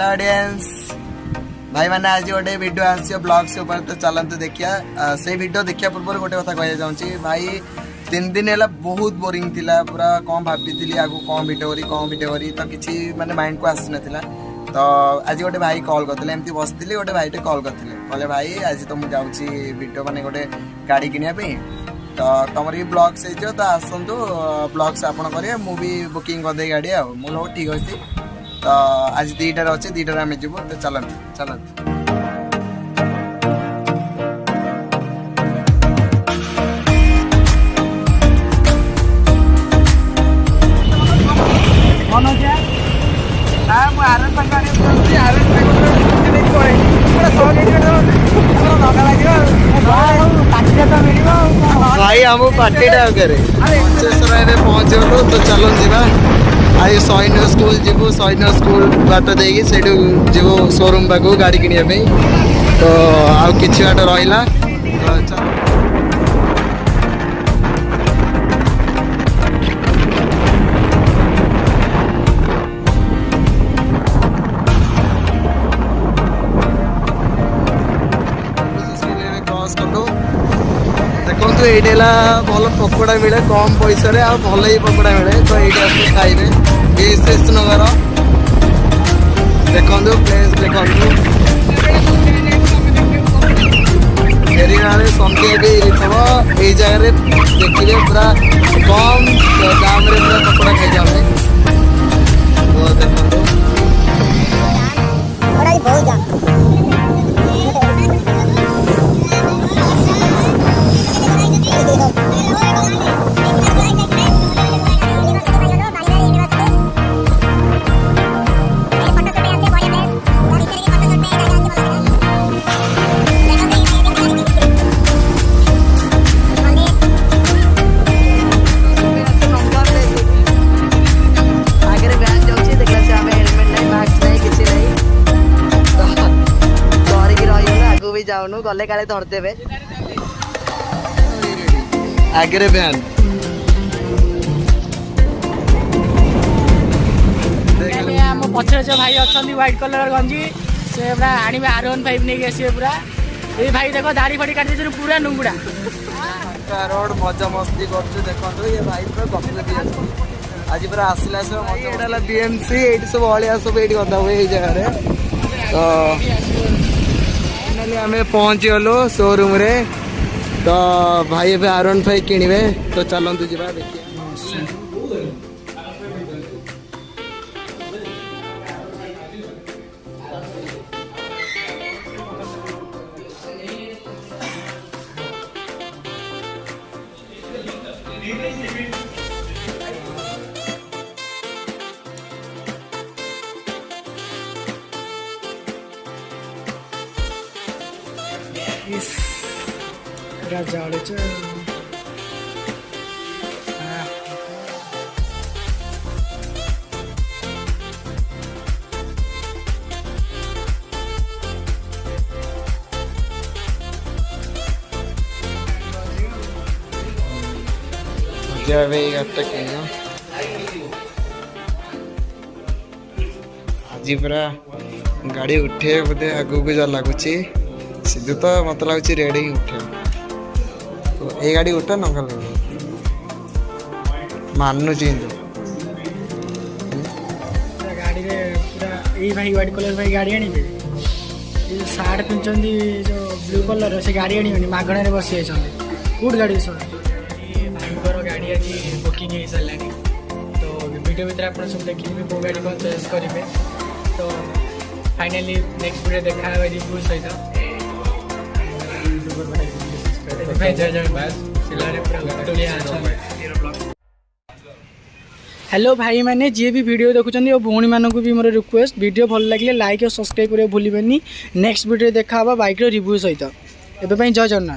Hello audience भाई मैंने आज गोटे वीडियो आसी ब्लॉग्स ऊपर तो चलते देखिया से वीडियो देखिया पूर्व गोटे कथा कह चाहूँगी भाई 3 दिन है बहुत बोरिंग थिला पूरा कौन भाभी आगु कौन वीडियो करी तो किसी माने माइंड को आसी ना तो आज गोटे भाई कॉल करते एमती बसती गोटे भाई कॉल करते कहले भाई आज तो मुझे जाऊँगी वीडियो माने गोटे गाड़ी किनापी तो तुम भी ब्लॉग्स हो तो आसतु ब्लॉग्स आप मुझे बुकिंग करदे गाड़ी आ मुझे ठीक अच्छे तो आज 2टार अच्छे 2टार आम जीव तो चलते चलते भाई हम पार्टी करे पहुँच गलु तो चलो जीवा आज सैन्य स्कूल जीवु सैन्य स्कूल बाट देगी से जीवु शोरूम पाक गाड़ी किनापी तो आउ कि बाट रहा क्रॉस कलु देखो ये भल पकोड़ा मिले कम पैसा रे भल ही पकोड़ा मिले तो ये खाइबे विशेष नगर देखु प्लेस देखु फेरीगाँ सन्ध्या भी थम ये जगह देखिए पूरा कम दाम रे पूरा पकोड़ा खाई जाए तो देखो जाऊनु गले काले धरदेवे आगे भैन पछे जो भाई अच्छा व्हाइट कलर गंजी से पूरा आने R15 नहीं आसवे पूरा ये भाई देखो दाढ़ी फड़ी काट पूरा नुंगुड़ा रोड मजा मस्ती कर देखो ये भाई पूरा गप आज पूरा आसला सब BMC ये सब अलिया सब ये गदा हुए ये जगह तो आम पहुँच गलु शोरूम रे तो भाई ए R15 किणवे तो चलतु जा देखिए आज पूरा गाड़ी उठे बोधे आगू को जा लगुच सीधे तो मत लगुच रेड ही उठे तो ये गाड़ी उठा न मानु गाड़ी पूरा ये भाई व्हाइट कलर भाई गाड़ी आने सार्ट पिंधि जो ब्लू कलर से गाड़ी आने मागण बसी जाती कौट गाड़ी भाई गाड़ी आज बुकिंग हो सारे तो वीडियो भितर आप सब देखिए कौ गाड़ी कौन चॉइस करेंगे तो फाइनाली नेक्स्ट वीडियो देखा रिव्यू सहित हेलो भाई मैंने जी भी वीडियो देखुं भौणी मानक भी मोर रिक्वेस्ट वीडियो भल लगे लाइक और सब्सक्राइब करें भूलें नेक्स्ट वीडियो देखा बाइक रिव्यू सहित एवं जय जगन्नाथ।